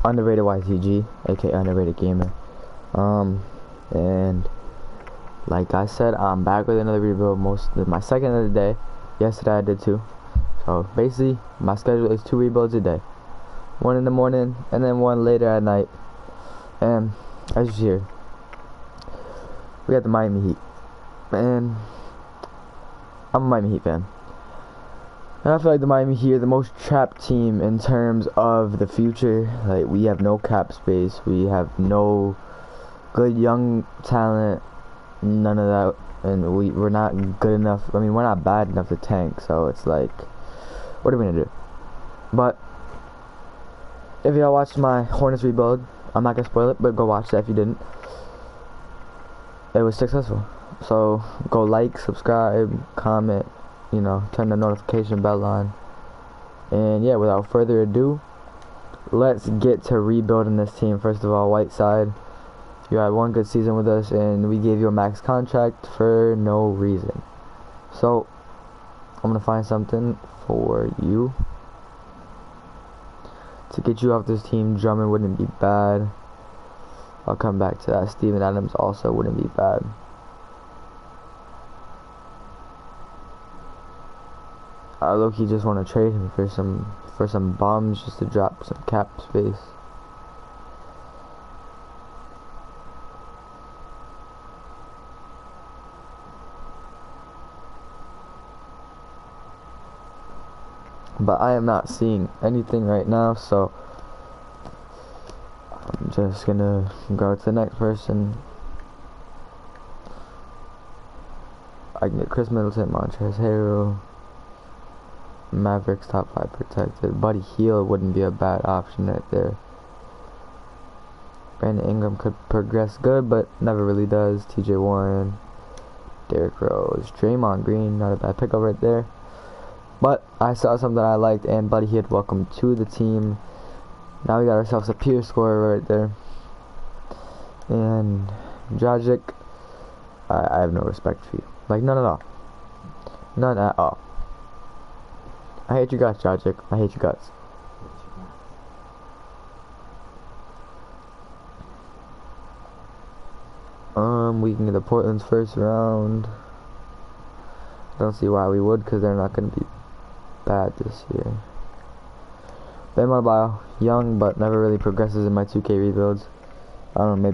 underrated YTG, aka underrated gamer. And like I said, I'm back with another rebuild. My second of the day. Yesterday I did two. So basically, my schedule is 2 rebuilds a day. One in the morning and then one later at night. And as you see here, we got the Miami Heat. And I'm a Miami Heat fan. And I feel like the Miami Heat are the most trapped team in terms of the future. Like, we have no cap space. We have no good young talent. None of that. And we're not good enough. I mean, we're not bad enough to tank. So it's like, what are we going to do? But if y'all watched my Hornets rebuild, I'm not going to spoil it, but go watch that if you didn't. It was successful. So go like, subscribe, comment, you know, turn the notification bell on. And yeah, without further ado, let's get to rebuilding this team. First of all, Whiteside, you had one good season with us and we gave you a max contract for no reason. So I'm gonna find something for you to get you off this team. Drummond wouldn't be bad. I'll come back to that. Steven Adams also wouldn't be bad. I low-key just want to trade him for some bums just to drop some cap space. But I am not seeing anything right now, so I'm just gonna go to the next person. I can get Chris Middleton, Montrezl Harrell, Mavericks top 5 protected. Buddy Hield wouldn't be a bad option right there. Brandon Ingram could progress good, but never really does. TJ Warren, Derrick Rose, Draymond Green, not a bad pickup right there. But I saw something I liked, and Buddy Hield, welcome to the team. Now we got ourselves a pure scorer right there. And Dragic, I have no respect for you. Like, none at all. None at all. I hate your guts, Dragic. I hate your guts. We can get the Portland's first round. I don't see why we would, because they're not going to be bad this year. Bam Adebayo, young, but never really progresses in my 2K rebuilds. I don't know,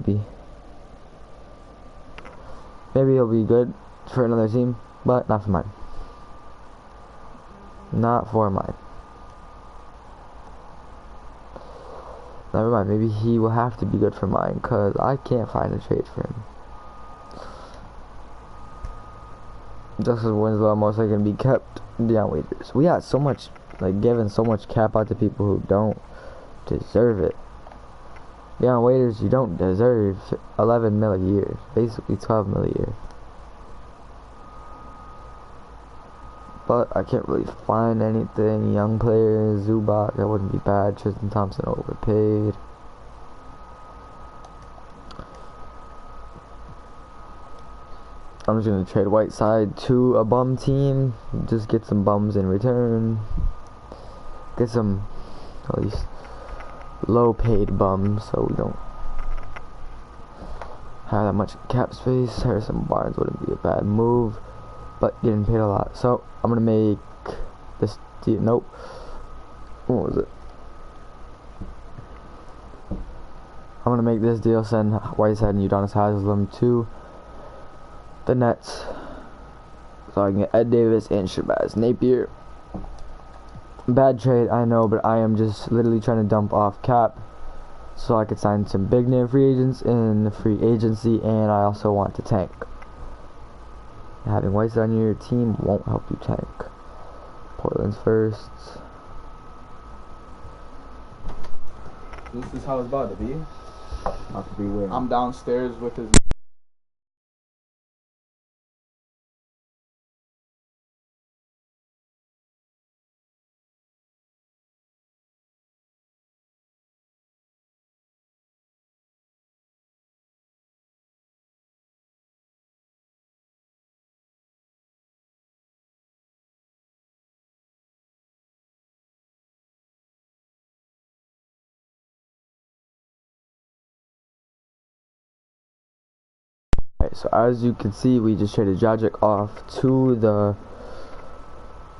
maybe he'll be good for another team, but not for mine. Not for mine. Never mind, maybe he will have to be good for mine, because I can't find a trade for him. Justice Winslow most likely going to be kept. Deion Waiters. We got so much, like, giving so much cap out to people who don't deserve it. Deion Waiters, you don't deserve 11 mil a year. Basically 12 mil a year. But I can't really find anything. Young players, Zubac, that wouldn't be bad. Tristan Thompson overpaid. I'm just gonna trade Whiteside to a bum team. Just get some bums in return. Get some, at least, low-paid bums, so we don't have that much cap space. Harrison Barnes wouldn't be a bad move, but getting paid a lot. So I'm gonna make this deal. Nope. What was it? I'm gonna make this deal. Send Whiteside and Udonis Haslem to the Nets, so I can get Ed Davis and Shabazz Napier. Bad trade, I know, but I am just literally trying to dump off cap so I could sign some big name free agents in the free agency, and I also want to tank. Having Whiteside on your team won't help you tank. Portland's first. This is how it's about to be. About to be weird. I'm downstairs with his Alright, so as you can see, we just traded Dragic off to the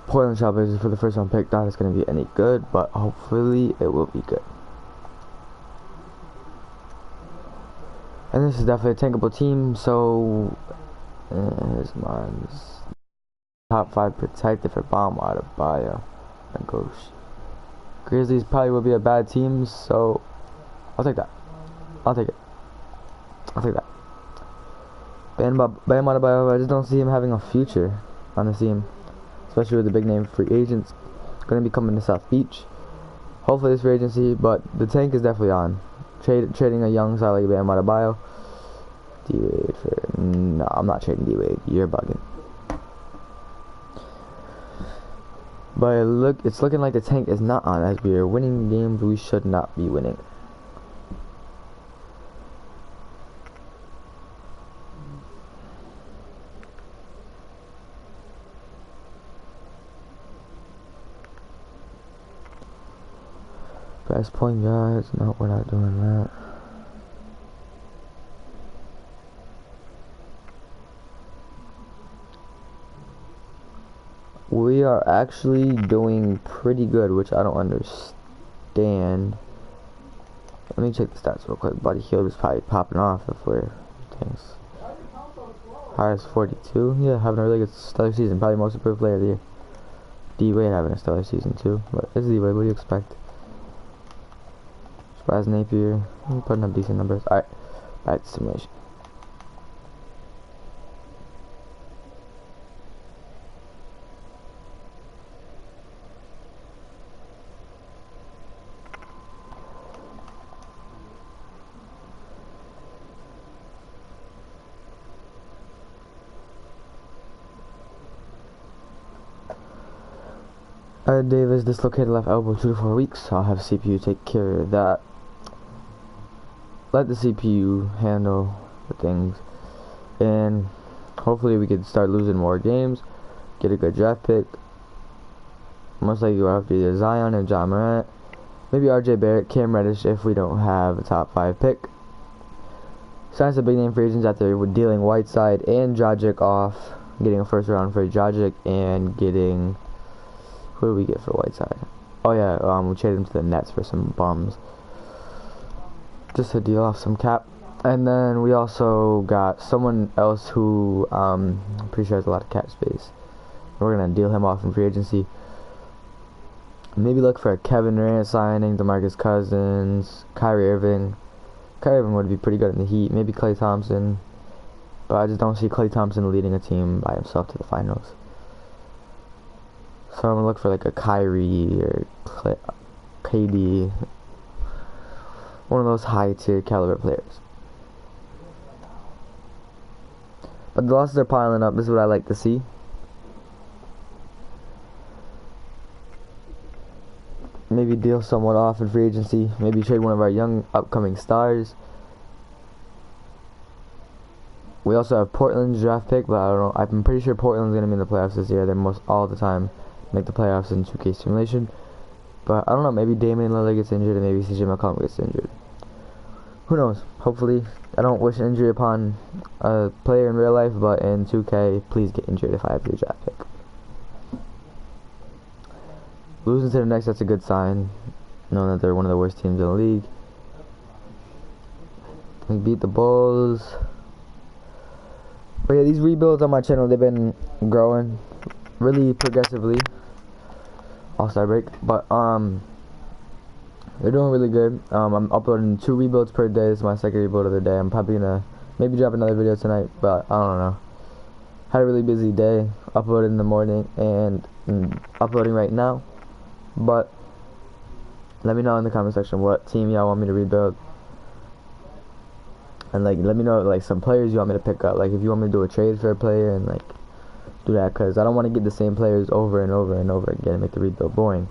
Portland Trailblazers for the first round pick. Not it's going to be any good, but hopefully it will be good. And this is definitely a tankable team, so here's mine's top 5 protected for Bam Adebayo and Ghost. Grizzlies probably will be a bad team, so I'll take that. I'll take it. I'll take that. Bam Adebayo, I just don't see him having a future on the team, especially with the big name free agents going to be coming to South Beach. Hopefully it's free agency, but the tank is definitely on. Trading a young side like Bam Adebayo. D-Wade for... No, I'm not trading D-Wade. You're bugging. But it's looking like the tank is not on, as we are winning games we should not be winning. Best point guards, no, we're not doing that. We are actually doing pretty good, which I don't understand. Let me check the stats real quick. Buddy Hield is probably popping off if we're things. Highest 42. Yeah, having a really good stellar season. Probably most improved player of the year. D-Wade having a stellar season too. But it's D-Wade, what do you expect? Surprise Napier. Putting up decent numbers. Alright, back to simulation. Davis dislocated left elbow 2 to 4 weeks. I'll have CPU take care of that. Let the CPU handle the things, and hopefully we can start losing more games. Get a good draft pick. Most likely we'll have to either Zion and John Morant, maybe RJ Barrett, Cam Reddish if we don't have a top 5 pick. Sign some big name free agents after we're dealing Whiteside and Dragic off, getting a first round for Dragic and getting... Who do we get for Whiteside? Oh yeah, we traded him to the Nets for some bums. Just to deal off some cap. And then we also got someone else who I'm pretty sure has a lot of cap space. We're gonna deal him off in free agency. Maybe look for a Kevin Durant signing, DeMarcus Cousins, Kyrie Irving. Kyrie Irving would be pretty good in the Heat. Maybe Klay Thompson. But I just don't see Klay Thompson leading a team by himself to the finals. So I'm gonna look for like a Kyrie or KD, one of those high tier caliber players. But the losses are piling up. This is what I like to see. Maybe deal someone off in free agency. Maybe trade one of our young upcoming stars. We also have Portland's draft pick, but I don't know. I'm pretty sure Portland's gonna be in the playoffs this year. They're most all the time make the playoffs in 2K simulation. But I don't know, maybe Damian Lillard gets injured and maybe CJ McCollum gets injured. Who knows? Hopefully, I don't wish injury upon a player in real life, but in 2K, please get injured if I have your draft pick. Losing to the Knicks, that's a good sign, knowing that they're one of the worst teams in the league. We beat the Bulls. But yeah, these rebuilds on my channel, they've been growing really progressively. All-Star break, but they're doing really good. I'm uploading 2 rebuilds per day. This is my second rebuild of the day. I'm probably gonna maybe drop another video tonight, but I don't know. Had a really busy day. Uploaded in the morning and uploading right now. But let me know in the comment section what team y'all want me to rebuild, and like let me know like some players you want me to pick up. Like if you want me to do a trade for a player and like do that, because I don't want to get the same players over and over and over again and make the rebuild boring.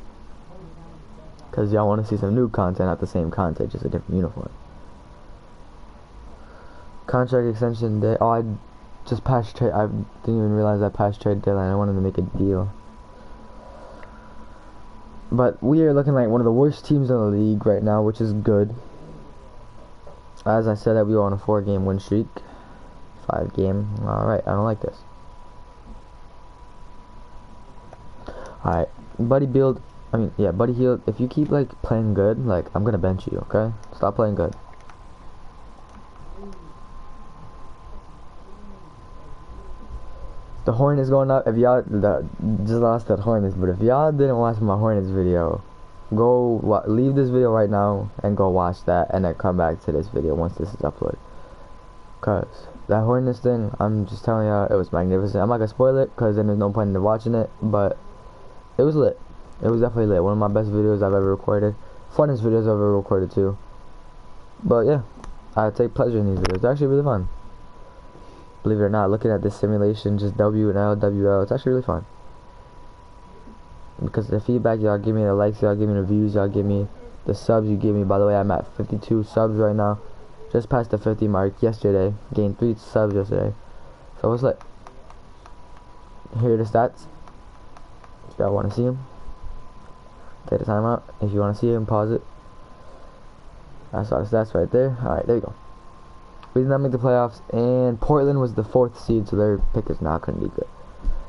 Because y'all want to see some new content, not the same content, just a different uniform. Contract extension day. Oh, I just passed trade. I didn't even realize I passed trade deadline. I wanted to make a deal. But we are looking like one of the worst teams in the league right now, which is good. As I said, that we were on a 4-game win streak. 5 game. Alright, I don't like this. Alright, Buddy Build. Yeah, Buddy Healed. If you keep like playing good, like I'm gonna bench you, okay? Stop playing good. The Hornets going up. If y'all just lost that Hornets, but if y'all didn't watch my Hornets video, go leave this video right now and go watch that, and then come back to this video once this is uploaded. Cause that Hornets thing, I'm just telling y'all, it was magnificent. I'm not gonna spoil it, cause then there's no point in watching it, but it was lit. It was definitely lit. One of my best videos I've ever recorded. Funnest videos I've ever recorded too. But yeah, I take pleasure in these videos. It's actually really fun. Believe it or not, looking at this simulation, just W and L, WL, it's actually really fun. Because the feedback y'all give me, the likes y'all give me, the views y'all give me, the subs you give me. By the way, I'm at 52 subs right now. Just passed the 50 mark yesterday. Gained 3 subs yesterday. So what's lit? Here are the stats. If y'all want to see them, take the time out. If you want to see them, pause it. That's all the stats right there. Alright, there you go. We did not make the playoffs, and Portland was the 4th seed, so their pick is not going to be good.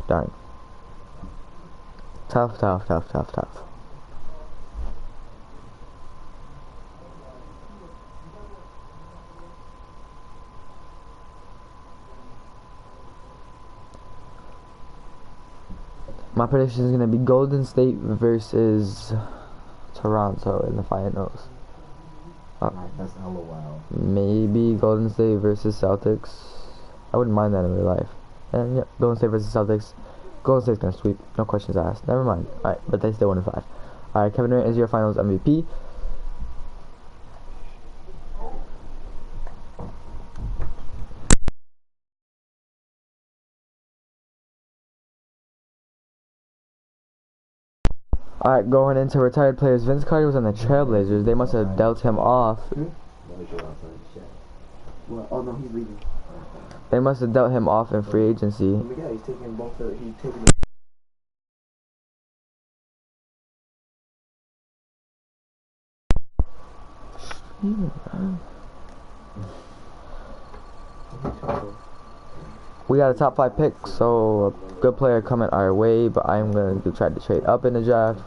Darn. Tough. My prediction is going to be Golden State versus Toronto in the finals. That's LOL. Maybe Golden State versus Celtics. I wouldn't mind that in real life. And yeah, Golden State versus Celtics. Golden State's gonna sweep. No questions asked. Never mind. Alright, but they still 1-5. Alright, Kevin Durant is your finals MVP. Alright, going into retired players. Vince Carter was on the Trailblazers. They must have dealt him off. Well, oh no, he's leaving. They must have dealt him off in free agency. Yeah, he's taking both. He's taking. We got a top 5 pick, so a good player coming our way, but I'm going to try to trade up in the draft.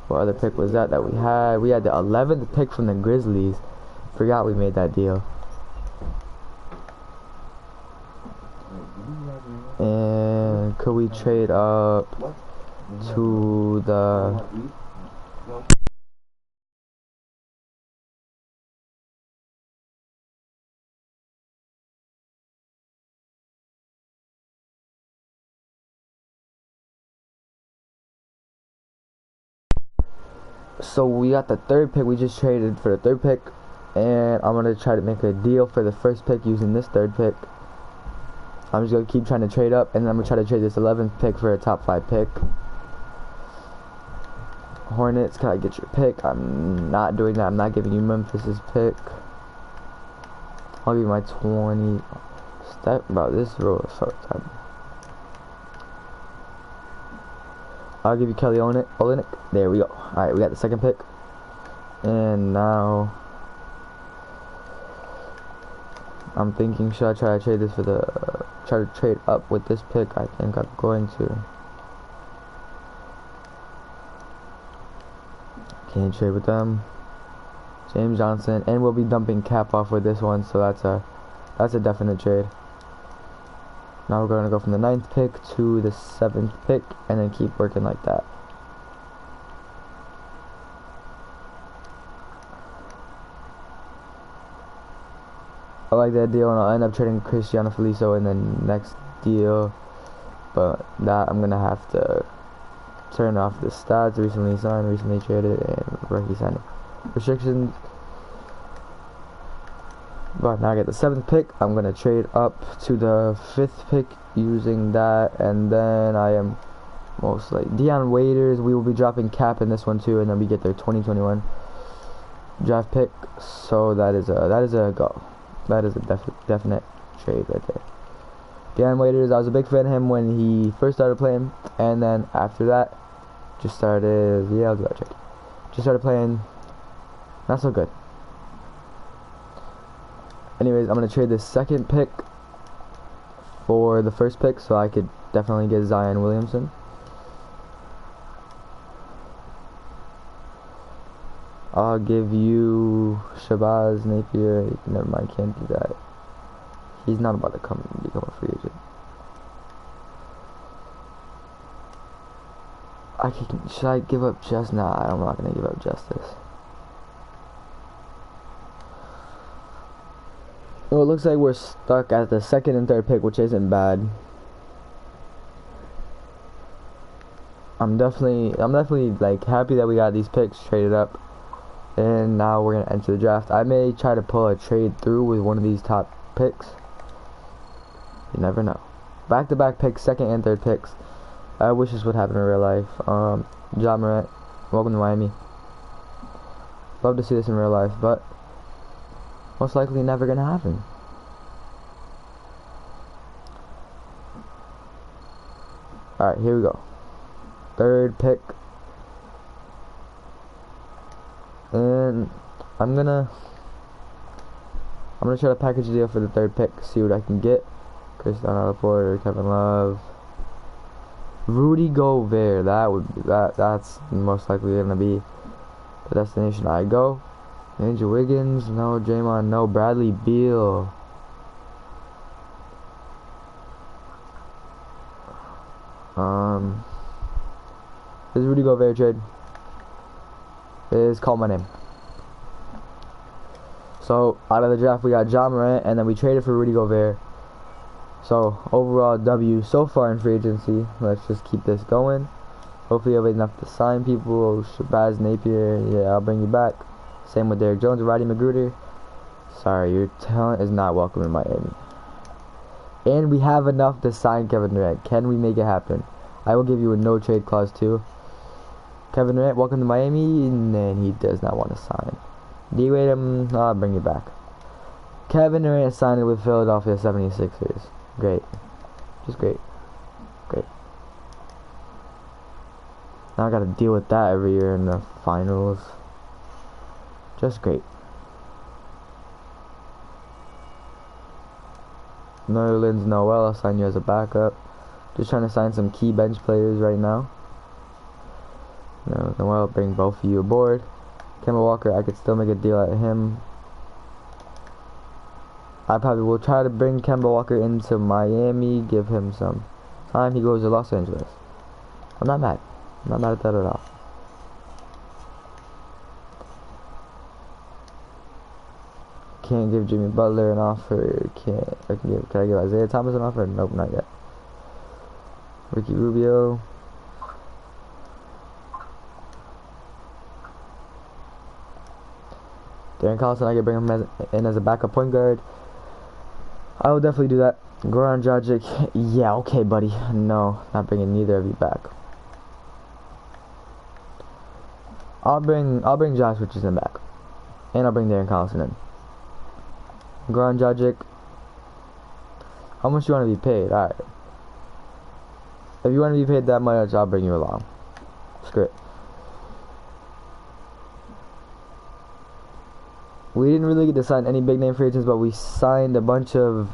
What other pick was that we had? We had the 11th pick from the Grizzlies. Forgot we made that deal. And could we trade up to the... So we got the 3rd pick. We just traded for the 3rd pick, and I'm gonna try to make a deal for the 1st pick using this 3rd pick. I'm just gonna keep trying to trade up, and then I'm gonna try to trade this 11th pick for a top 5 pick. Hornets, can I get your pick? I'm not doing that. I'm not giving you Memphis's pick. I'll give you my 20. Step about this roll of short time. I'll give you Kelly Olynyk. There we go. Alright, we got the 2nd pick. And now I'm thinking, should I try to trade this for the try to trade up with this pick? I think I'm going to. Can't trade with them. James Johnson, and we'll be dumping Cap off with this one, so that's a definite trade. Now we're gonna go from the 9th pick to the 7th pick, and then keep working like that. I like that deal, and I'll end up trading Cristiano Felicio in the next deal, but that I'm gonna have to turn off the stats. Recently signed, recently traded, and rookie signing restrictions. But now I get the 7th pick. I'm gonna trade up to the 5th pick using that, and then I am most like Dion Waiters. We will be dropping Cap in this one too, and then we get their 2021 draft pick. So that is a go. That is a definite trade right there. Dion Waiters, I was a big fan of him when he first started playing, and then after that, just started. Yeah, I'll do that trade. Just started playing. Not so good. Anyways, I'm gonna trade this 2nd pick for the first pick, so I could definitely get Zion Williamson. I'll give you Shabazz Napier. Never mind, can't do that. He's not about to become a free agent. Should I give up just now? Nah, I'm not gonna give up Justice. Well, it looks like we're stuck at the second and third pick, which isn't bad. I'm definitely like happy that we got these picks traded up, and now we're gonna enter the draft. I may try to pull a trade through with one of these top picks. You never know. Back-to-back picks, second and third picks. I wish this would happen in real life. Ja Morant, welcome to Miami. Love to see this in real life, but most likely never gonna happen. Alright, here we go. Third pick. And I'm gonna try to package a deal for the third pick, see what I can get. Cristiano Porter, Kevin Love, Rudy Gobert. That's most likely gonna be the destination I go. Andrew Wiggins, no. Draymond, no. Bradley Beal. This is Rudy Gobert trade. Is call my name. So out of the draft we got Ja Morant, and then we traded for Rudy Gobert. So overall W so far in free agency. Let's just keep this going. Hopefully you'll have enough to sign people. Shabazz Napier, yeah, I'll bring you back. Same with Derrick Jones, Roddy Magruder. Sorry, your talent is not welcome in Miami. And we have enough to sign Kevin Durant. Can we make it happen? I will give you a no trade clause too. Kevin Durant, welcome to Miami, and then he does not want to sign. D-Wade him, I'll bring you back. Kevin Durant signed with Philadelphia 76ers. Great. Just great. Great. Now I gotta deal with that every year in the finals. Just great. Nerlens Noel, I'll sign you as a backup. Just trying to sign some key bench players right now. Noel, bring both of you aboard. Kemba Walker, I could still make a deal at him. I probably will try to bring Kemba Walker into Miami, give him some time. He goes to Los Angeles. I'm not mad. I'm not mad at that at all. Can't give Jimmy Butler an offer. Can I give Isaiah Thomas an offer? Nope, not yet. Ricky Rubio. Darren Collison, I could bring him in as a backup point guard. I will definitely do that. Goran Dragic, yeah, okay, buddy. No, not bringing neither of you back. I'll bring Josh Richardson back, and I'll bring Darren Collison in. Goran Dragic, how much do you want to be paid? All right. If you want to be paid that much, I'll bring you along. Screw it. We didn't really get to sign any big name free agents, but we signed a bunch of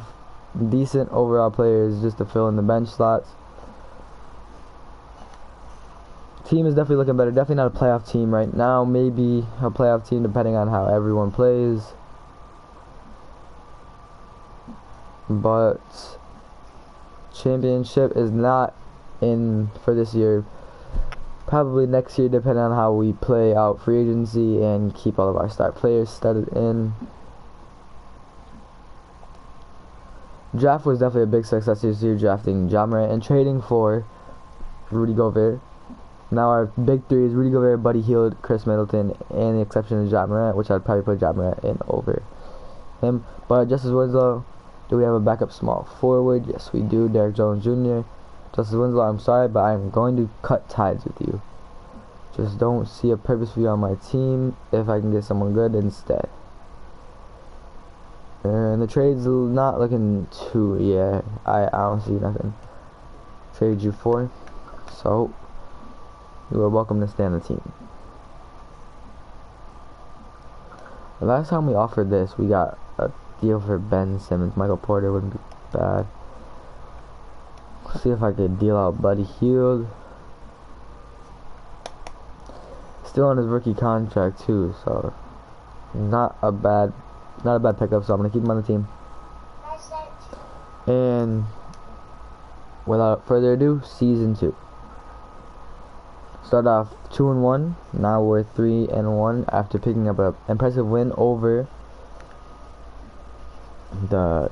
decent overall players just to fill in the bench slots. Team is definitely looking better. Definitely not a playoff team right now. Maybe a playoff team depending on how everyone plays. But championship is not in for this year. Probably next year, depending on how we play out free agency and keep all of our star players studded in. Draft was definitely a big success this year, drafting Ja Morant and trading for Rudy Gobert. Now our big three is Rudy Gobert, Buddy Hield, Chris Middleton, and the exception is Ja Morant, which I'd probably put Ja Morant in over him. But Justice Winslow, do we have a backup small forward? Yes, we do. Derrick Jones Jr. Justice Winslow, I'm sorry, but I'm going to cut ties with you. Just don't see a purpose for you on my team if I can get someone good instead. And the trade's not looking too, yeah, I don't see nothing. Trade you for. So, you are welcome to stay on the team. The last time we offered this, we got a deal for Ben Simmons. Michael Porter wouldn't be bad. See if I could deal out Buddy Hield. Still on his rookie contract too, so not a bad pickup. So I'm gonna keep him on the team. And without further ado, season 2. Started off 2-1. Now we're 3-1 after picking up an impressive win over the,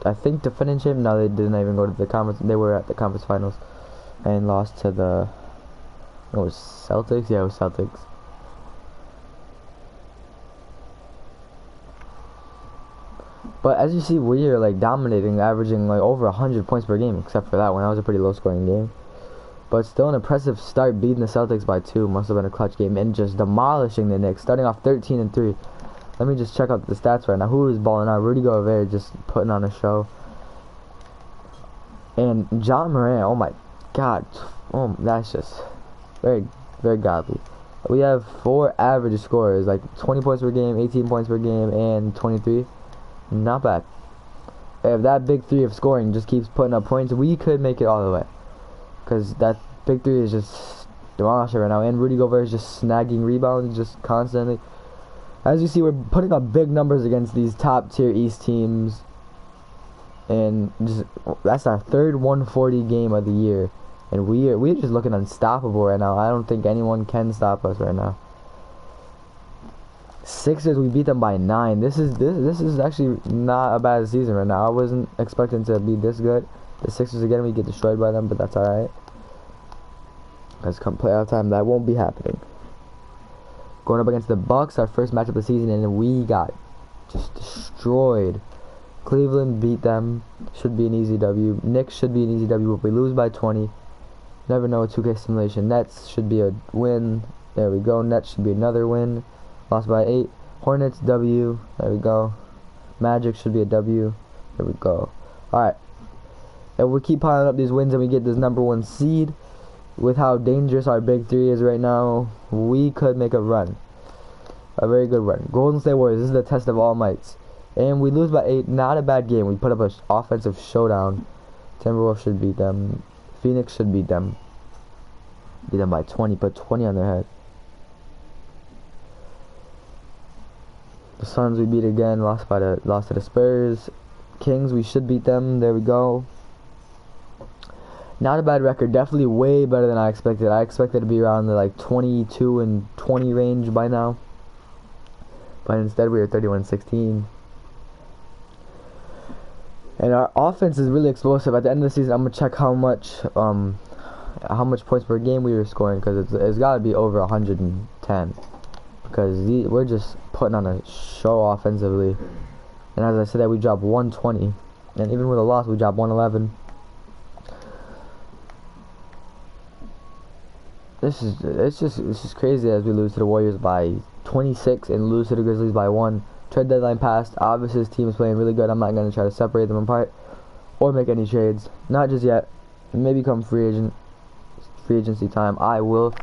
I think, defending champ. No, they didn't even go to the conference. They were at the conference finals and lost to the, it was Celtics. Yeah, it was Celtics. But as you see, we are like dominating, averaging like over 100 points per game, except for that one. That was a pretty low-scoring game. But still an impressive start, beating the Celtics by 2. Must have been a clutch game, and just demolishing the Knicks, starting off 13-3. Let me just check out the stats right now. Who is balling out? Rudy Gobert just putting on a show. And John Morant, oh my God. Oh, that's just very, very godly. We have 4 average scorers, like 20 points per game, 18 points per game, and 23. Not bad. If that big 3 of scoring just keeps putting up points, we could make it all the way. Because that big 3 is just demolishing right now. And Rudy Gobert is just snagging rebounds just constantly. As you see, we're putting up big numbers against these top tier East teams. And just, that's our third 140 game of the year. And we're just looking unstoppable right now. I don't think anyone can stop us right now. Sixers, we beat them by 9. This is actually not a bad season right now. I wasn't expecting to be this good. The Sixers again, we get destroyed by them, but that's alright. Because come playoff time, that won't be happening. Going up against the Bucks, our first match of the season, and we got just destroyed. Cleveland beat them. Should be an easy W. Knicks should be an easy W, but we lose by 20. Never know, 2K simulation. Nets should be a win. There we go. Nets should be another win. Lost by 8. Hornets, W. There we go. Magic should be a W. There we go. Alright. If we keep piling up these wins and we get this #1 seed, with how dangerous our big 3 is right now, we could make a run. A very good run. Golden State Warriors, this is the test of all mights. And we lose by 8. Not a bad game. We put up an offensive showdown. Timberwolves should beat them. Phoenix should beat them. Beat them by 20. Put 20 on their head. The Suns we beat again. Lost to the Spurs. Kings, we should beat them. There we go. Not a bad record. Definitely way better than I expected. I expected to be around the like 22-20 range by now. But instead we were 31-16. And our offense is really explosive. At the end of the season, I'm gonna check how much points per game we were scoring, because it's got to be over 110. Because we're just putting on a show offensively. And as I said, that we dropped 120, and even with a loss, we dropped 111. This is crazy as we lose to the Warriors by 26 and lose to the Grizzlies by 1. Trade deadline passed. Obviously, this team is playing really good. I'm not going to try to separate them apart or make any trades. Not just yet. Maybe come free agency time, I will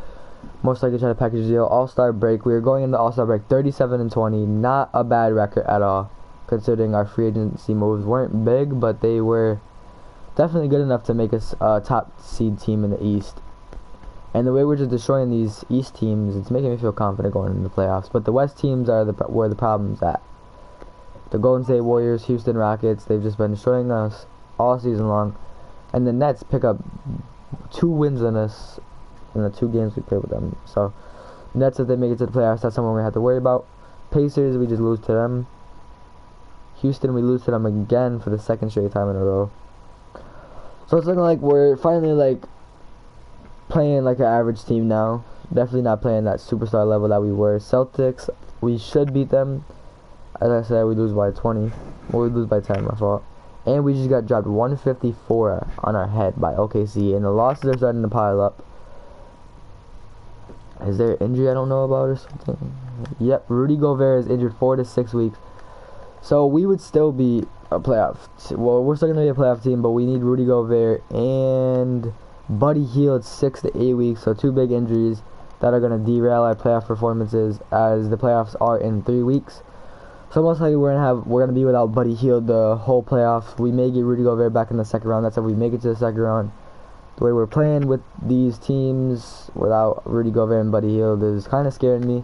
most likely try to package a deal. All-Star break. We are going into All-Star break 37-20. Not a bad record at all, considering our free agency moves weren't big, but they were definitely good enough to make us a top seed team in the East. And the way we're just destroying these East teams, it's making me feel confident going into the playoffs. But the West teams are where the problem's at. The Golden State Warriors, Houston Rockets, they've just been destroying us all season long. And the Nets pick up 2 wins on us in the 2 games we played with them. So, Nets, if they make it to the playoffs, that's someone we have to worry about. Pacers, we just lose to them. Houston, we lose to them again for the 2nd straight time in a row. So it's looking like we're finally like playing like an average team now. Definitely not playing that superstar level that we were. Celtics, we should beat them. As I said, we lose by 20. Well, we lose by 10, my fault. And we just got dropped 154 on our head by OKC. And the losses are starting to pile up. Is there an injury I don't know about or something? Yep, Rudy Gobert is injured 4 to 6 weeks. So we would still be a playoff. Well, we're still going to be a playoff team, but we need Rudy Gobert and Buddy Hield 6 to 8 weeks. So 2 big injuries that are going to derail our playoff performances, as the playoffs are in 3 weeks. So most likely we're gonna be without Buddy Hield the whole playoffs. We may get Rudy Gobert back in the second round. That's if we make it to the second round. The way we're playing with these teams without Rudy Gobert and Buddy Hield is kind of scaring me.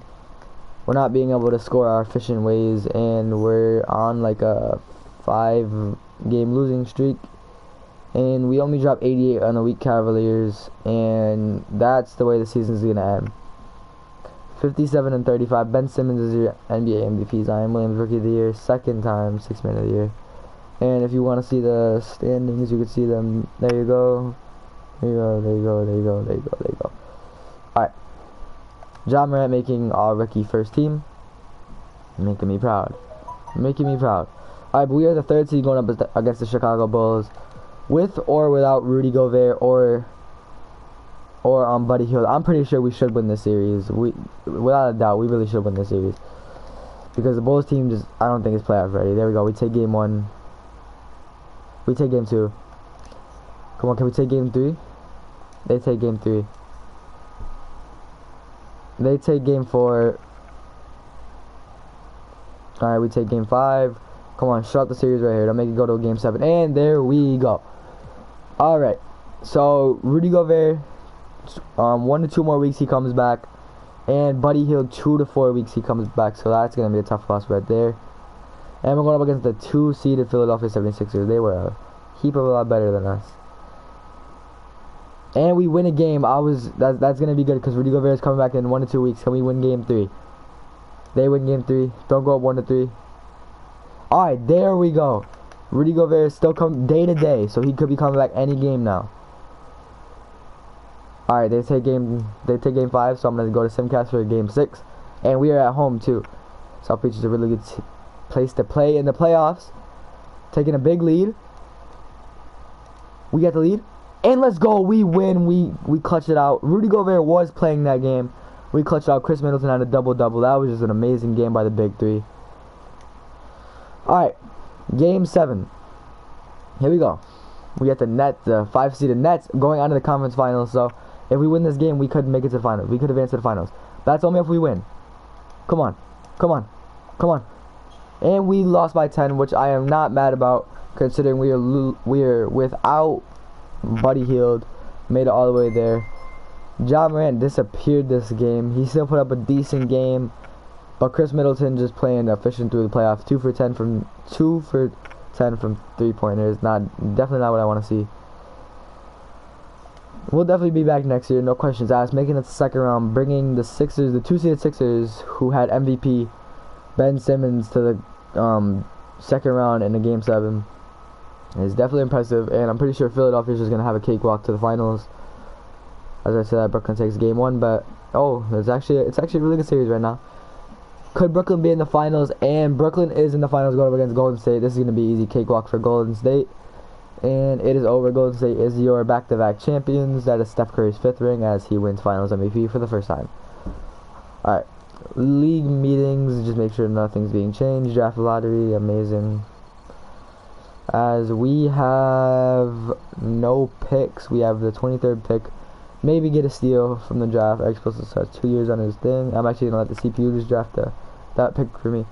We're not being able to score our efficient ways, and we're on like a 5-game losing streak. And we only dropped 88 on the weak Cavaliers, and that's the way the season's gonna end. 57 and 35. Ben Simmons is your NBA MVP. Zion Williams Rookie of the Year, second time 6th Man of the Year. And if you want to see the standings, you can see them. There you go. There you go. There you go. There you go. There you go. There you go. All right. Ja Morant making All Rookie first team. Making me proud. Making me proud. All right, but we are the 3rd seed going up against the Chicago Bulls, with or without Rudy Gobert or Buddy Hield. I'm pretty sure we should win this series. Without a doubt, we really should win this series. Because the Bulls team just, I don't think is playoff ready. There we go. We take game 1. We take game 2. Come on, can we take game 3? They take game 3. They take game 4. Alright, we take game 5. Come on, shut the series right here. Don't make it go to game 7. And there we go. Alright. So, Rudy Gobert, 1 to 2 more weeks he comes back. And Buddy Hield, 2 to 4 weeks he comes back. So that's going to be a tough loss right there. And we're going up against the 2-seeded Philadelphia 76ers. They were a heap of a lot better than us. And we win a game. That's going to be good because Rudy Gobert is coming back in 1 to 2 weeks. Can we win game 3? They win game 3. Don't go up 1 to 3. Alright, there we go. Rudy Gobert is still coming day to day, so he could be coming back any game now. Alright, they take game 5, so I'm gonna go to Simcast for game 6. And we are at home too. South Beach is a really good place to play in the playoffs. Taking a big lead. We get the lead. And let's go. We win. We clutched it out. Rudy Gobert was playing that game. We clutched out. Chris Middleton had a double-double. That was just an amazing game by the Big Three. Alright, game 7. Here we go. We got the Nets, the 5-seeded Nets, going on to the conference finals. So, if we win this game, we could make it to the finals. We could advance to the finals. That's only if we win. Come on. Come on. Come on. And we lost by 10, which I am not mad about, considering we are without Buddy Hield. Made it all the way there. Ja Morant disappeared this game. He still put up a decent game. But Chris Middleton just playing efficient through the playoffs. 2 for 10 from 3-pointers. Definitely not what I want to see. We'll definitely be back next year, no questions asked. Making it to the second round, bringing the Sixers, the 2-seeded Sixers, who had MVP Ben Simmons to the second round in the game 7. It's definitely impressive, and I'm pretty sure Philadelphia is just gonna have a cakewalk to the finals. As I said, Brooklyn takes game 1, but it's actually a really good series right now. Could Brooklyn be in the finals? And Brooklyn is in the finals going up against Golden State. This is going to be easy cakewalk for Golden State. And it is over. Golden State is your back-to-back champions. That is Steph Curry's 5th ring as he wins finals MVP for the first time. Alright. League meetings. Just make sure nothing's being changed. Draft lottery. Amazing. As we have no picks. We have the 23rd pick. Maybe get a steal from the draft. X supposed to start 2 years on his thing. I'm actually going to let the CPU just draft that pick for me.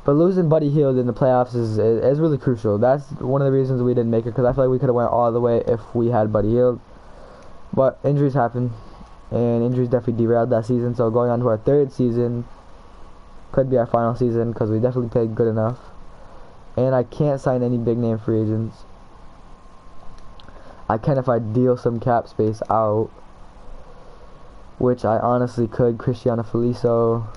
But losing Buddy Hield in the playoffs is really crucial. That's one of the reasons we didn't make it, because I feel like we could have went all the way if we had Buddy Hield. But injuries happen, and injuries definitely derailed that season. So going on to our 3rd season, could be our final season, because we definitely played good enough. And I can't sign any big name free agents. I can if I deal some cap space out, which I honestly could. Cristiano Felicio.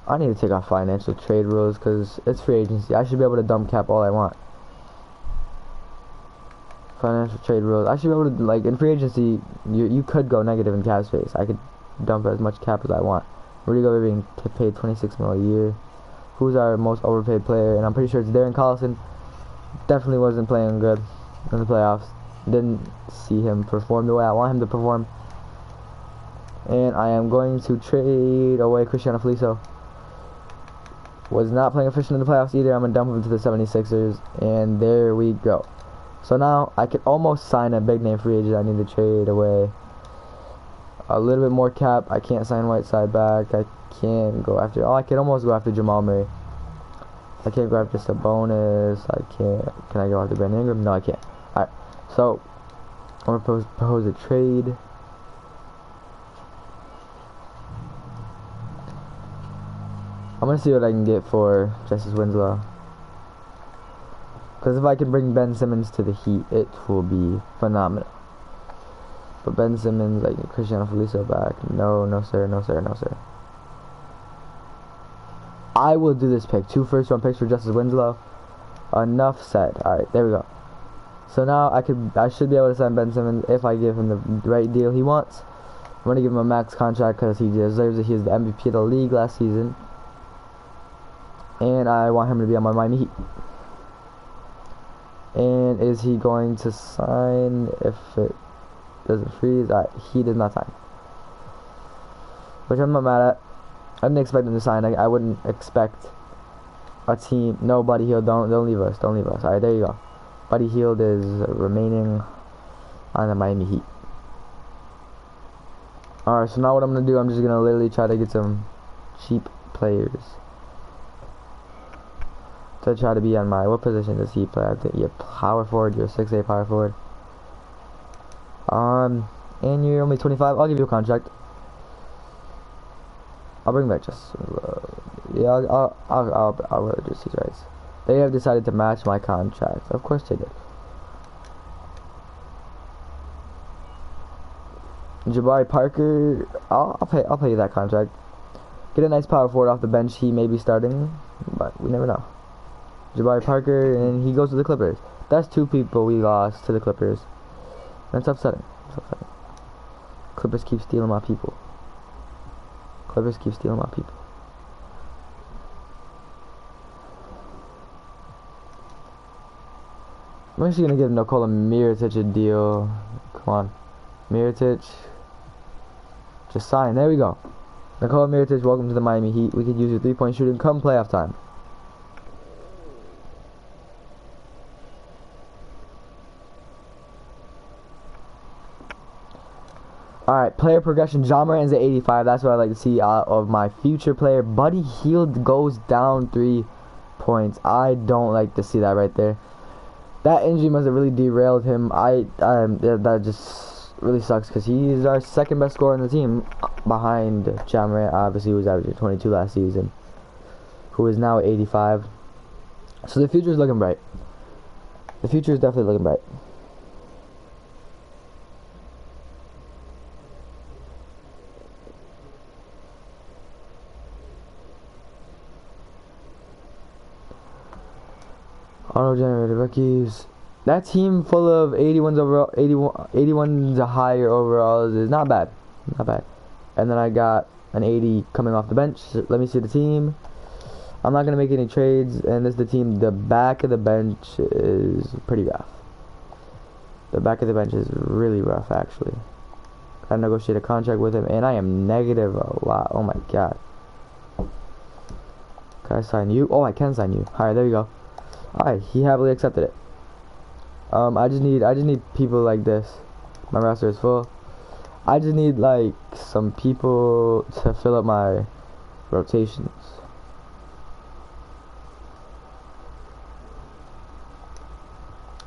I need to take off financial trade rules because it's free agency. I should be able to dump cap all I want. Financial trade rules. I should be able to, like, in free agency, you could go negative in cap space. I could dump as much cap as I want. Rudy Gobert being paid $26 million a year. Who's our most overpaid player? And I'm pretty sure it's Darren Collison. Definitely wasn't playing good in the playoffs. Didn't see him perform the way I want him to perform. And I am going to trade away Cristiano Felicio. Was not playing efficient in the playoffs either. I'm going to dump him to the 76ers. And there we go. So now I can almost sign a big name free agent. I need to trade away a little bit more cap. I can't sign Whiteside back. I can't go after. Oh, I can almost go after Jamal Murray. I can't go after Sabonis. I can't. Can I go after Ben Ingram? No, I can't. Alright. So, I'm going to propose a trade. I'm going to see what I can get for Justice Winslow. Because if I can bring Ben Simmons to the Heat, it will be phenomenal. But Ben Simmons, like Cristiano Felicio back. No, no sir, no sir, no sir. I will do this pick. 2 first-round picks for Justice Winslow. Enough said. Alright, there we go. So now I should be able to sign Ben Simmons if I give him the right deal he wants. I'm going to give him a max contract because he deserves it. He is the MVP of the league last season. And I want him to be on my Miami Heat. And is he going to sign if it doesn't freeze? Alright, he did not sign. Which I'm not mad at. I didn't expect him to sign. I wouldn't expect a team. No, Buddy Hield, don't leave us. Don't leave us. Alright, there you go. Buddy Hield is remaining on the Miami Heat. Alright, so now what I'm going to do, I'm just going to literally try to get some cheap players. To try to be on my, what position does he play? I think you're power forward, you're a 6'8" power forward. And you're only 25. I'll give you a contract. I'll bring back just, yeah, I'll really just these rights. They have decided to match my contract. Of course they did. Jabari Parker, I'll pay you that contract. Get a nice power forward off the bench. He may be starting, but we never know. Jabari Parker, and he goes to the Clippers. That's 2 people we lost to the Clippers. That's upsetting. It's upsetting. Clippers keep stealing my people. Clippers keep stealing my people. I'm actually gonna give Nikola Mirotic a deal. Come on, Mirotic. Just sign. There we go. Nikola Mirotic, welcome to the Miami Heat. We could use your 3-point shooting come playoff time. Alright, player progression. Ja Morant's at 85. That's what I like to see out of my future player. Buddy Hield goes down 3 points. I don't like to see that right there. That injury must have really derailed him. That just really sucks because he's our 2nd best scorer on the team behind Ja Morant. Obviously, he was averaging 22 last season. Who is now at 85. So the future is looking bright. The future is definitely looking bright. Auto-generated rookies. That team full of 81s overall, 81s higher overalls is not bad. Not bad. And then I got an 80 coming off the bench. Let me see the team. I'm not going to make any trades. And this is the team. The back of the bench is pretty rough. The back of the bench is really rough, actually. I negotiated a contract with him. And I am negative a lot. Oh, my God. Can I sign you? Oh, I can sign you. Alright, there you go. Alright, he happily accepted it. I just need people like this. My roster is full. I just need like some people to fill up my rotations.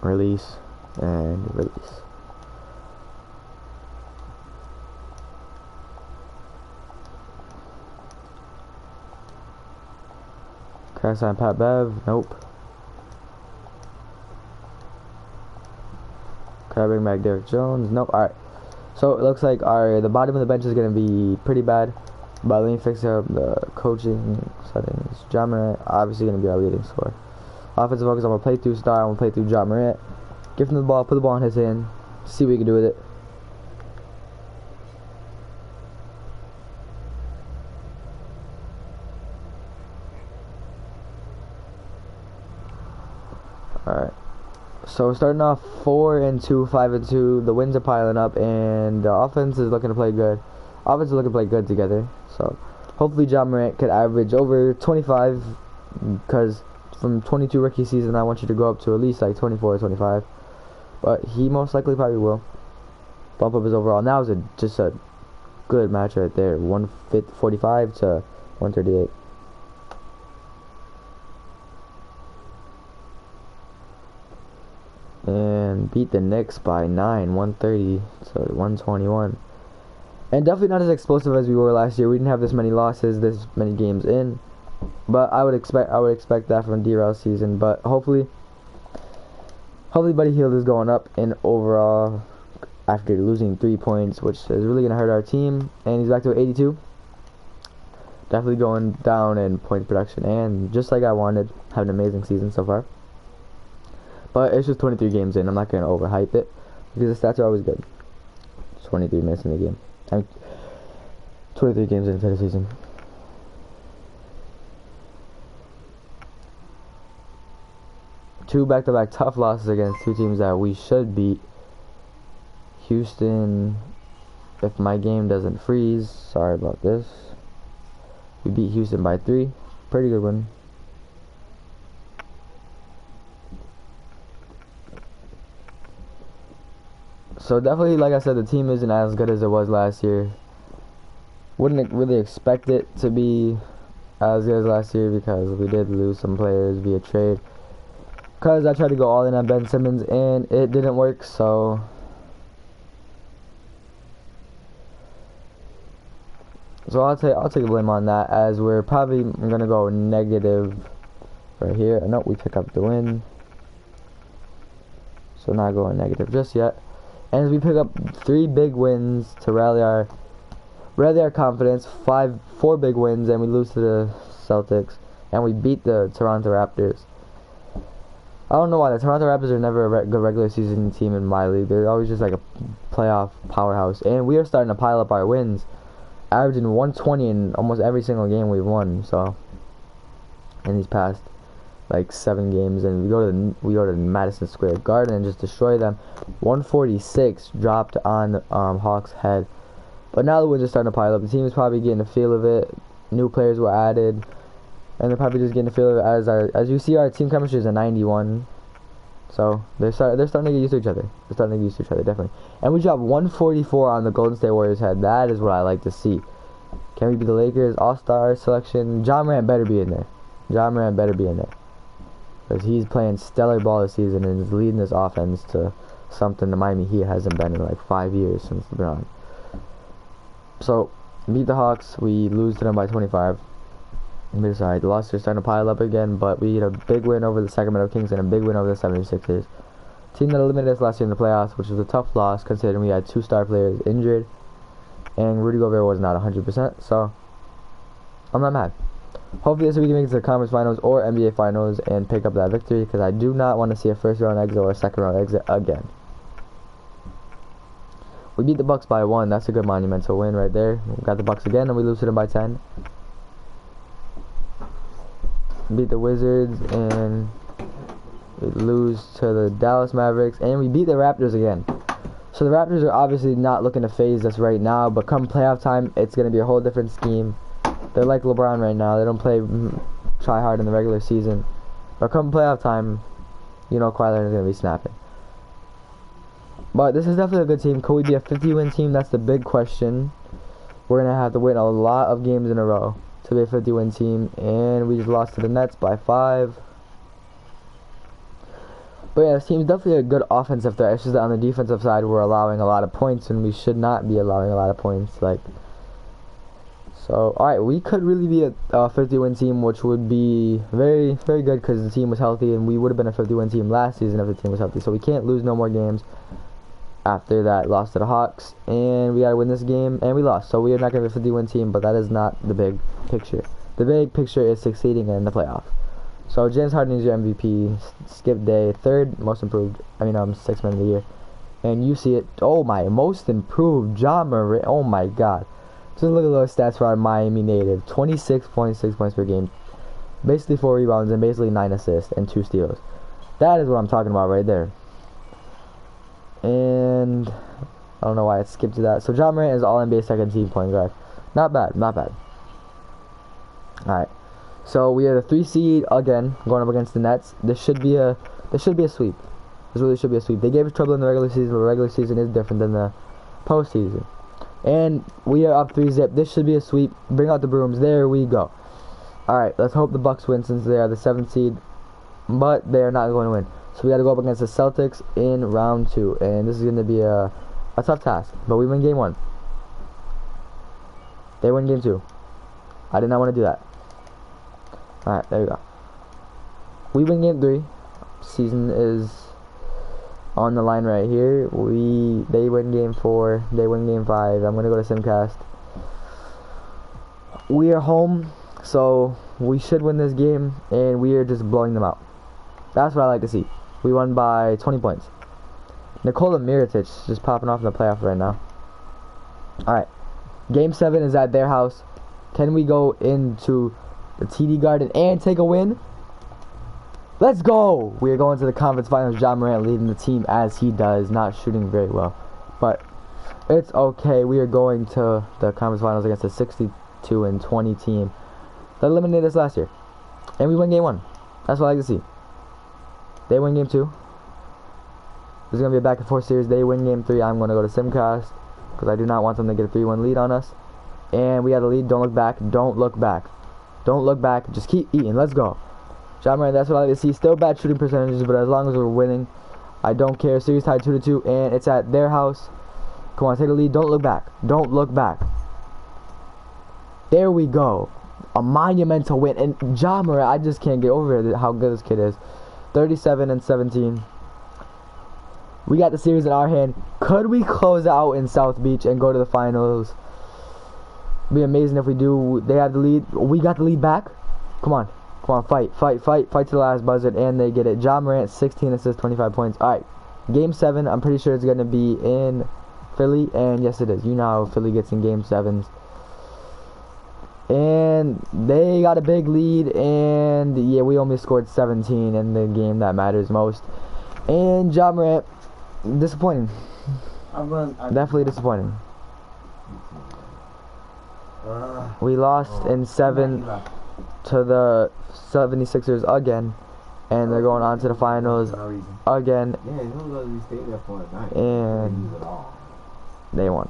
Release and release. Can I sign Pat Bev? Nope. Can I bring back Derrick Jones? Nope. Alright. So it looks like the bottom of the bench is going to be pretty bad. But let me fix up the coaching settings. Ja Morant, obviously going to be our leading scorer. Offensive focus, I'm going to play through Star. I'm going to play through Ja Morant. Give him the ball, put the ball in his hand. See what we can do with it. Alright. So we're starting off 4-2, 5-2. The wins are piling up, and the offense is looking to play good. Offense is looking to play good together. So hopefully Ja Morant could average over 25, because from 22 rookie season, I want you to go up to at least like 24 or 25. But he most likely probably will bump up his overall. Now is just a good match right there. 145 to 138. And beat the Knicks by 9, 130 to 121. And definitely not as explosive as we were last year. We didn't have this many losses, this many games in. But I would expect that from D-Rail's season. But hopefully Buddy Hield is going up in overall after losing 3 points, which is really gonna hurt our team. And he's back to 82. Definitely going down in point production, and just like I wanted, have an amazing season so far. But it's just 23 games in. I'm not gonna overhype it because the stats are always good. 23 minutes in the game. 23 games into the season. Two back-to-back tough losses against two teams that we should beat. Houston, if my game doesn't freeze, sorry about this. We beat Houston by 3. Pretty good win. So definitely, like I said, the team isn't as good as it was last year. Wouldn't really expect it to be as good as last year because we did lose some players via trade. Because I tried to go all in on Ben Simmons and it didn't work, so I'll take a blame on that, as we're probably gonna go negative right here. No, we pick up the win, so not going negative just yet. And as we pick up 3 big wins to rally our confidence, 4 big wins, and we lose to the Celtics, and we beat the Toronto Raptors. I don't know why the Toronto Raptors are never a good regular season team in my league. They're always just like a playoff powerhouse, and we are starting to pile up our wins, averaging 120 in almost every single game we've won. So in these past like 7 games, and we go to Madison Square Garden and just destroy them. 146 dropped on Hawks' head. But now the wins are starting to pile up. The team is probably getting a feel of it. New players were added, and they're probably just getting a feel of it. As you see, our team chemistry is a 91. So they're starting to get used to each other. They're starting to get used to each other, definitely. And we dropped 144 on the Golden State Warriors' head. That is what I like to see. Can we beat the Lakers? All-Star selection. Ja Morant better be in there. Ja Morant better be in there, because he's playing stellar ball this season and is leading this offense to something the Miami Heat hasn't been in like 5 years since LeBron. So, beat the Hawks. We lose to them by 25. Sorry, the losses are starting to pile up again, but we had a big win over the Sacramento Kings and a big win over the 76ers. Team that eliminated us last year in the playoffs, which was a tough loss considering we had 2 star players injured, and Rudy Gobert was not 100%, so I'm not mad. Hopefully this week we can make it to the conference finals or NBA finals and pick up that victory, because I do not want to see a first round exit or a second round exit again. We beat the Bucks by 1. That's a good monumental win right there. We got the Bucks again and we lose to them by 10. Beat the Wizards and we lose to the Dallas Mavericks, and we beat the Raptors again. So the Raptors are obviously not looking to phase us right now, but come playoff time, it's going to be a whole different scheme. They're like LeBron right now. They don't try hard in the regular season, but come playoff time, you know Kawhi Leonard is going to be snapping. But this is definitely a good team. Could we be a 50-win team? That's the big question. We're going to have to win a lot of games in a row to be a 50-win team, and we just lost to the Nets by 5. But yeah, this team's definitely a good offensive threat. It's just that on the defensive side, we're allowing a lot of points, and we should not be allowing a lot of points. So, alright, we could really be a 50-win team, which would be very, very good because the team was healthy, and we would have been a 50-win team last season if the team was healthy. So we can't lose no more games after that loss to the Hawks, and we got to win this game, and we lost. So we are not going to be a 50-win team, but that is not the big picture. The big picture is succeeding in the playoffs. So James Harden is your MVP. Skip Day, 3rd most improved. 6th man of the year. And you see it. Oh my, most improved. Ja Morant. Oh my God. Just look at those stats for our Miami native. 26.6 points per game. Basically 4 rebounds and basically 9 assists and 2 steals. That is what I'm talking about right there. And I don't know why I skipped to that. So Ja Morant is all NBA second team point guard. Not bad, not bad. Alright. So we are the 3 seed again, going up against the Nets. This should be a sweep. This really should be a sweep. They gave us trouble in the regular season, but the regular season is different than the postseason. And we are up 3-zip. This should be a sweep. Bring out the brooms. There we go. Alright, let's hope the Bucks win since they are the 7th seed. But they are not going to win. So we got to go up against the Celtics in round 2. And this is going to be a tough task. But we win game 1. They win game 2. I did not want to do that. Alright, there we go. We win game 3. Season is on the line right here. They win game 4. They win game 5. I'm gonna go to Simcast. We are home, so we should win this game, and we are just blowing them out. That's what I like to see. We won by 20 points. Nikola Mirotic just popping off in the playoff right now. Alright. Game 7 is at their house. Can we go into the TD Garden and take a win? Let's go! We are going to the conference finals. Ja Morant leading the team as he does, not shooting very well. But it's okay. We are going to the conference finals against a 62-20 team that eliminated us last year. And we win game 1. That's what I like to see. They win game 2. This is going to be a back and forth series. They win game 3. I'm going to go to Simcast because I do not want them to get a 3-1 lead on us. And we got a lead. Don't look back. Don't look back. Don't look back. Just keep eating. Let's go. Ja Morant, that's what I like to see. Still bad shooting percentages, but as long as we're winning, I don't care. Series tied 2-2, and it's at their house. Come on, take the lead. Don't look back. Don't look back. There we go. A monumental win. And Ja Morant, I just can't get over it, how good this kid is. 37-17. We got the series in our hand. Could we close out in South Beach and go to the finals? It'd be amazing if we do. They have the lead. We got the lead back. Come on. Come on, fight to the last buzzer, and they get it. Ja Morant, 16 assists, 25 points. Alright, game 7, I'm pretty sure it's going to be in Philly, and yes it is. You know how Philly gets in game 7s. And they got a big lead, and yeah, we only scored 17 in the game that matters most. And Ja Morant, disappointing. Definitely disappointing. We lost in 7 to the 76ers again, and they're going on to the finals again, and they won.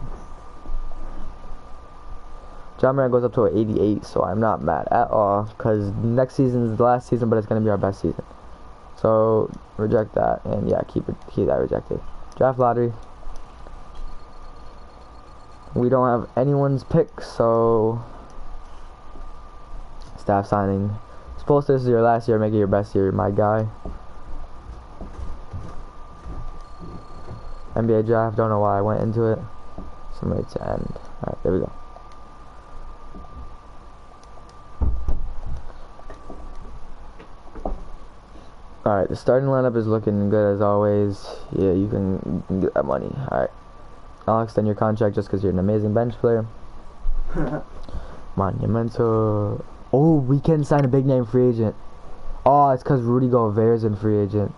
Ja Morant goes up to an 88, so I'm not mad at all, because next season is the last season, but it's going to be our best season. So reject that, and yeah, keep that rejected. Draft lottery. We don't have anyone's pick, so staff signing. Suppose this is your last year, make it your best year, my guy. NBA draft, don't know why I went into it. Somebody to end. Alright, there we go. Alright, the starting lineup is looking good as always. Yeah, you can get that money. Alright. I'll extend your contract just because you're an amazing bench player. Monumental. Oh, we can sign a big name free agent. Oh, it's because Rudy Gobert's in free agent.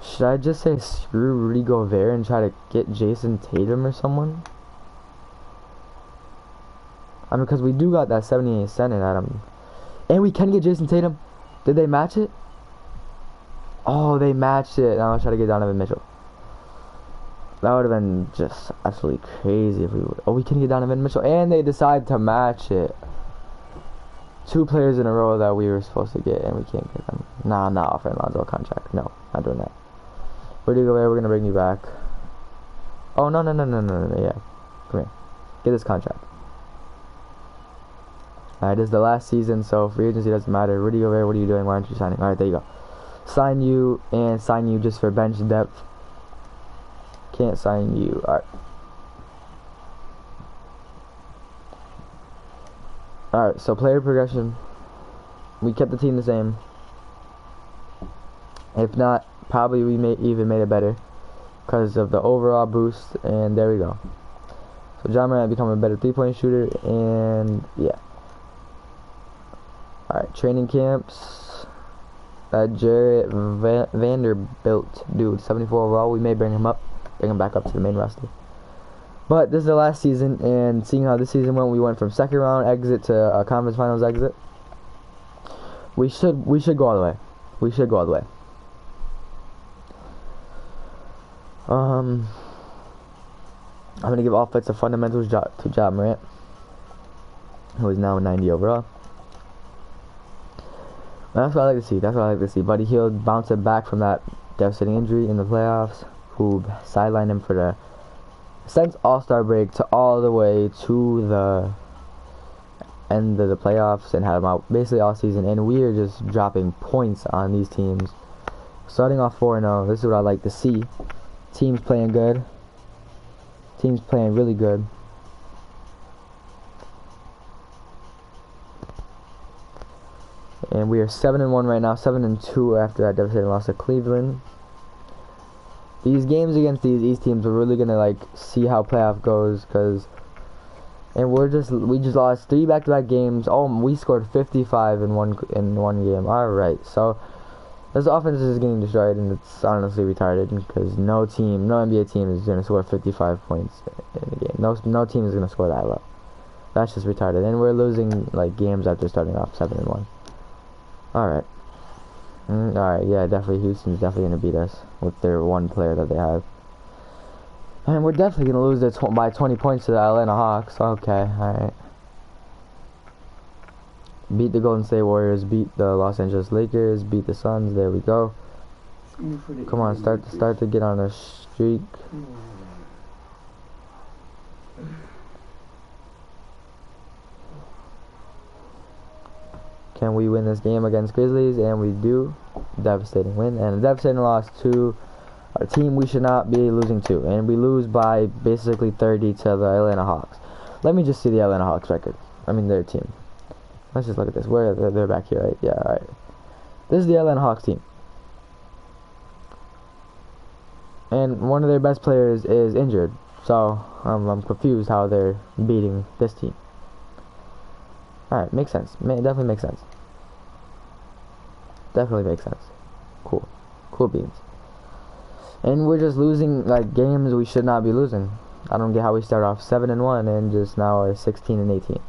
Should I just say screw Rudy Gobert and try to get Jason Tatum or someone? I mean, because we do got that 78 cent in Adam. And we can get Jason Tatum. Did they match it? Oh, they matched it. Now I'll try to get Donovan Mitchell. That would have been just absolutely crazy if we would. Oh, we can get Donovan Mitchell. And they decide to match it. 2 players in a row that we were supposed to get, and we can't get them. Nah, I'm not offering Lonzo a contract. No, not doing that. Where do you go? We're going to bring you back. Oh, no. Yeah. Come here. Get this contract. Alright, this is the last season, so free agency doesn't matter. Rudy Gobert, what are you doing? Why aren't you signing? Alright, there you go. Sign you, and sign you just for bench depth. Can't sign you. Alright. Alright, so player progression. We kept the team the same. If not, probably we may even made it better because of the overall boost, and there we go. So Ja Morant become a better 3-point shooter, and yeah. Alright, training camps. That Jarrett Vanderbilt dude, 74 overall, we may bring him back up to the main roster. But this is the last season, and seeing how this season went, we went from second round exit to a conference finals exit. We should go all the way. We should go all the way. I'm going to give offensive fundamentals to Ja Morant, who is now 90 overall. That's what I like to see. That's what I like to see. Buddy Hield bouncing back from that devastating injury in the playoffs, who sidelined him for the since All-Star break to all the way to the end of the playoffs and had him out basically all season. And we are just dropping points on these teams. Starting off 4-0. This is what I like to see. Teams playing good. Teams playing really good. And we are 7-1 right now. 7-2 after that devastating loss to Cleveland. These games against these East teams are really gonna like see how playoff goes, and we just lost 3 back-to-back games. Oh, we scored 55 in one game. All right, so this offense is getting destroyed, and it's honestly retarded because no NBA team is gonna score 55 points in a game. No team is gonna score that low. That's just retarded, and we're losing like games after starting off 7-1. All right. Alright, yeah, definitely Houston's definitely going to beat us with their one player that they have. And we're definitely going to lose by 20 points to the Atlanta Hawks. Okay, alright. Beat the Golden State Warriors, beat the Los Angeles Lakers, beat the Suns. There we go. Come on, start to get on a streak. Can we win this game against Grizzlies? And we do. Devastating win and a devastating loss to a team we should not be losing to, and we lose by basically 30 to the Atlanta Hawks. Let me just see the Atlanta Hawks record. I mean their team. Let's just look at this. Where they're back here, right? Yeah, alright. This is the Atlanta Hawks team. And one of their best players is injured. So I'm confused how they're beating this team. Alright, makes sense. Definitely makes sense. Definitely makes sense. Cool. Cool beans. And we're just losing like games we should not be losing. I don't get how we start off 7-1 and just now are 16-18.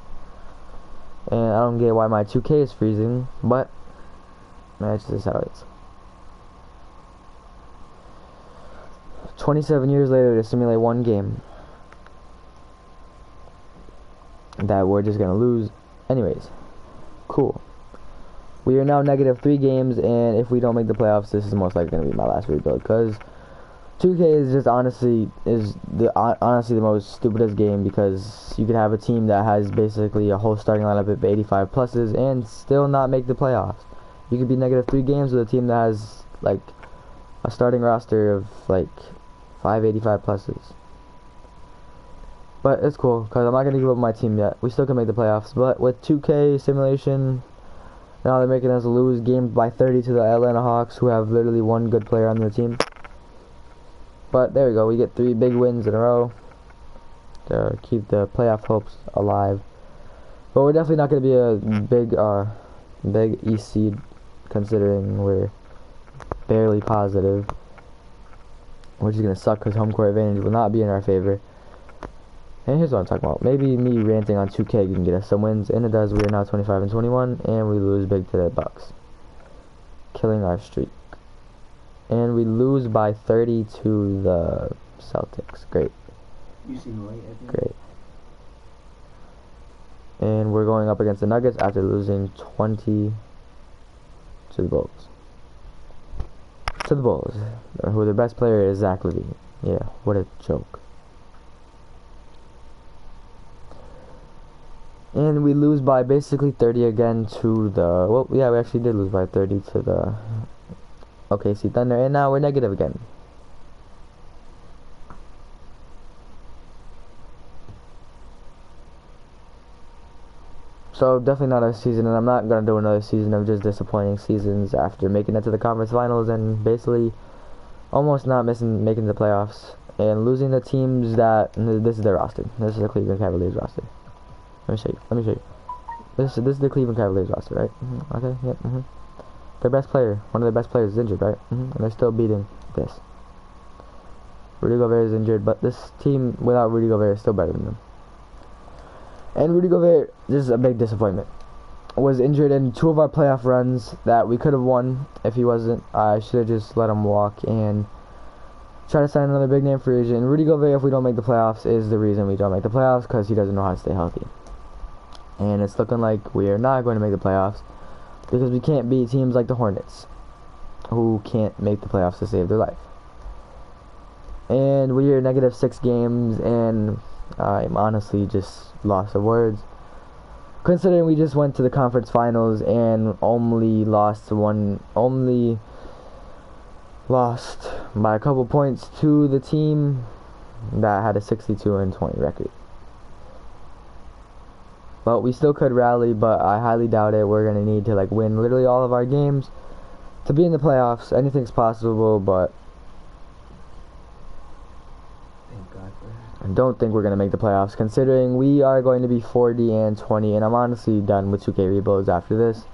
And I don't get why my 2K is freezing, but that's just how it is. 27 years later to simulate one game that we're just gonna lose anyways. Cool. We are now -3 games, and if we don't make the playoffs, this is most likely gonna be my last rebuild, because 2K is just honestly the most stupidest game, because you could have a team that has basically a whole starting lineup of 85 pluses and still not make the playoffs. You could be -3 games with a team that has like a starting roster of like 5 85 pluses. But it's cool, because I'm not going to give up my team yet. We still can make the playoffs. But with 2K simulation, now they're making us lose games by 30 to the Atlanta Hawks, who have literally one good player on their team. But there we go. We get 3 big wins in a row to keep the playoff hopes alive. But we're definitely not going to be a big East seed, considering we're barely positive. Which is going to suck, because home court advantage will not be in our favor. And here's what I'm talking about. Maybe me ranting on 2K can get us some wins, and it does. We are now 25-21, and we lose big to the Bucks, killing our streak. And we lose by 30 to the Celtics. Great. You seem late, I think. Great. And we're going up against the Nuggets after losing 20 to the Bulls. To the Bulls, who their best player is Zach LaVine. Yeah, what a joke. And we lose by basically 30 again to the... Well, yeah, we actually did lose by 30 to the OKC Thunder. And now we're negative again. So, definitely not a season. And I'm not going to do another season of just disappointing seasons after making it to the conference finals. And basically almost not making the playoffs. And losing the teams that... This is their roster. This is the Cleveland Cavaliers roster. Let me show you. This is the Cleveland Cavaliers roster, right? Okay, yep. Their best player, one of their best players is injured, right? And they're still beating this. Rudy Gobert is injured, but this team without Rudy Gobert is still better than them. And Rudy Gobert, this is a big disappointment, was injured in 2 of our playoff runs that we could have won if he wasn't. I should have just let him walk, and try to sign another big name free agent. And Rudy Gobert, if we don't make the playoffs, is the reason we don't make the playoffs, because he doesn't know how to stay healthy. And it's looking like we are not going to make the playoffs because we can't beat teams like the Hornets, who can't make the playoffs to save their life. And we are -6 games, and I'm honestly just lost of words, considering we just went to the conference finals and only lost by a couple points to the team that had a 62-20 record. But we still could rally, but I highly doubt it. We're gonna need to win literally all of our games to be in the playoffs. Anything's possible, but Thank God for that. I don't think we're gonna make the playoffs, considering we are going to be 40-20, and I'm honestly done with 2K rebuilds after this.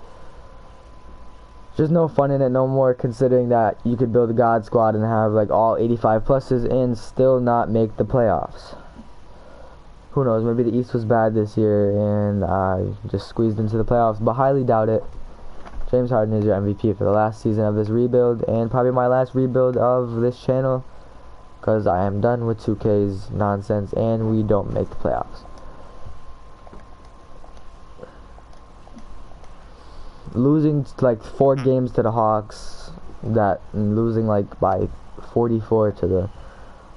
Just no fun in it no more, considering that you could build a God squad and have all 85 pluses and still not make the playoffs. Who knows, maybe the East was bad this year and I just squeezed into the playoffs, but highly doubt it. James Harden is your MVP for the last season of this rebuild, and probably my last rebuild of this channel, because I am done with 2K's nonsense and we don't make the playoffs. Losing 4 games to the Hawks, and losing by 44 to the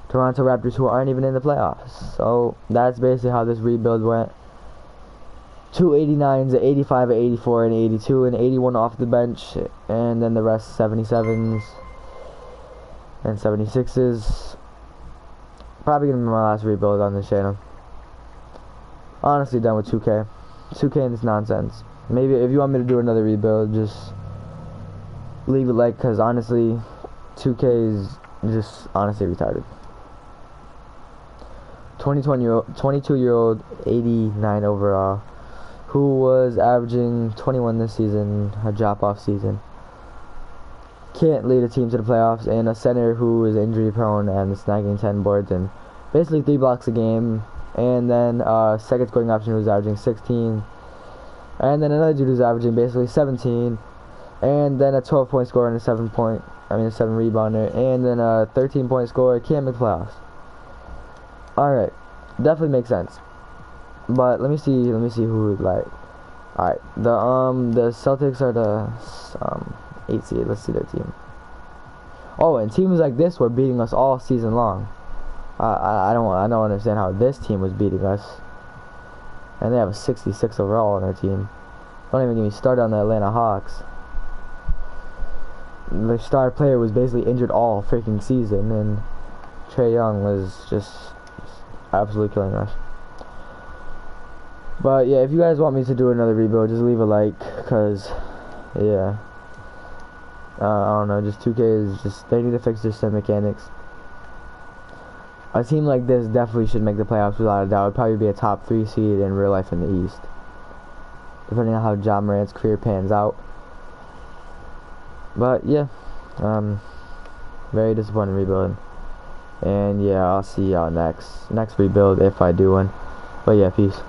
Toronto Raptors, who aren't even in the playoffs. So that's basically how this rebuild went. 2 89s, 85, 84, and 82, and 81 off the bench, and then the rest 77s and 76s. Probably gonna be my last rebuild on this channel. Honestly done with 2K. 2K and this nonsense. Maybe if you want me to do another rebuild, just leave it because honestly 2K is just honestly retarded. 22-year-old, 89 overall, who was averaging 21 this season, a drop-off season. Can't lead a team to the playoffs, and a center who is injury prone and snagging 10 boards and basically 3 blocks a game. And then second scoring option who's averaging 16. And then another dude who's averaging basically 17. And then a 12-point scorer and a 7 rebounder. And then a 13-point scorer. Can't make the playoffs. Alright, definitely makes sense. But let me see who alright, the Celtics are the 8 seed. Let's see their team. Oh, and teams like this were beating us all season long. I don't understand how this team was beating us. And they have a 66 overall on their team. Don't even get me started on the Atlanta Hawks. The star player was basically injured all freaking season, and Trae Young was just absolutely killing us. But yeah, if you guys want me to do another rebuild, just leave a like, cause yeah, I don't know, just 2K is just, they need to fix their sim mechanics. A team like this definitely should make the playoffs without a doubt. It'd probably be a top 3 seed in real life in the East, depending on how Ja Morant's career pans out. But yeah, very disappointing rebuilding. And yeah, I'll see y'all next rebuild if I do one. But yeah, peace.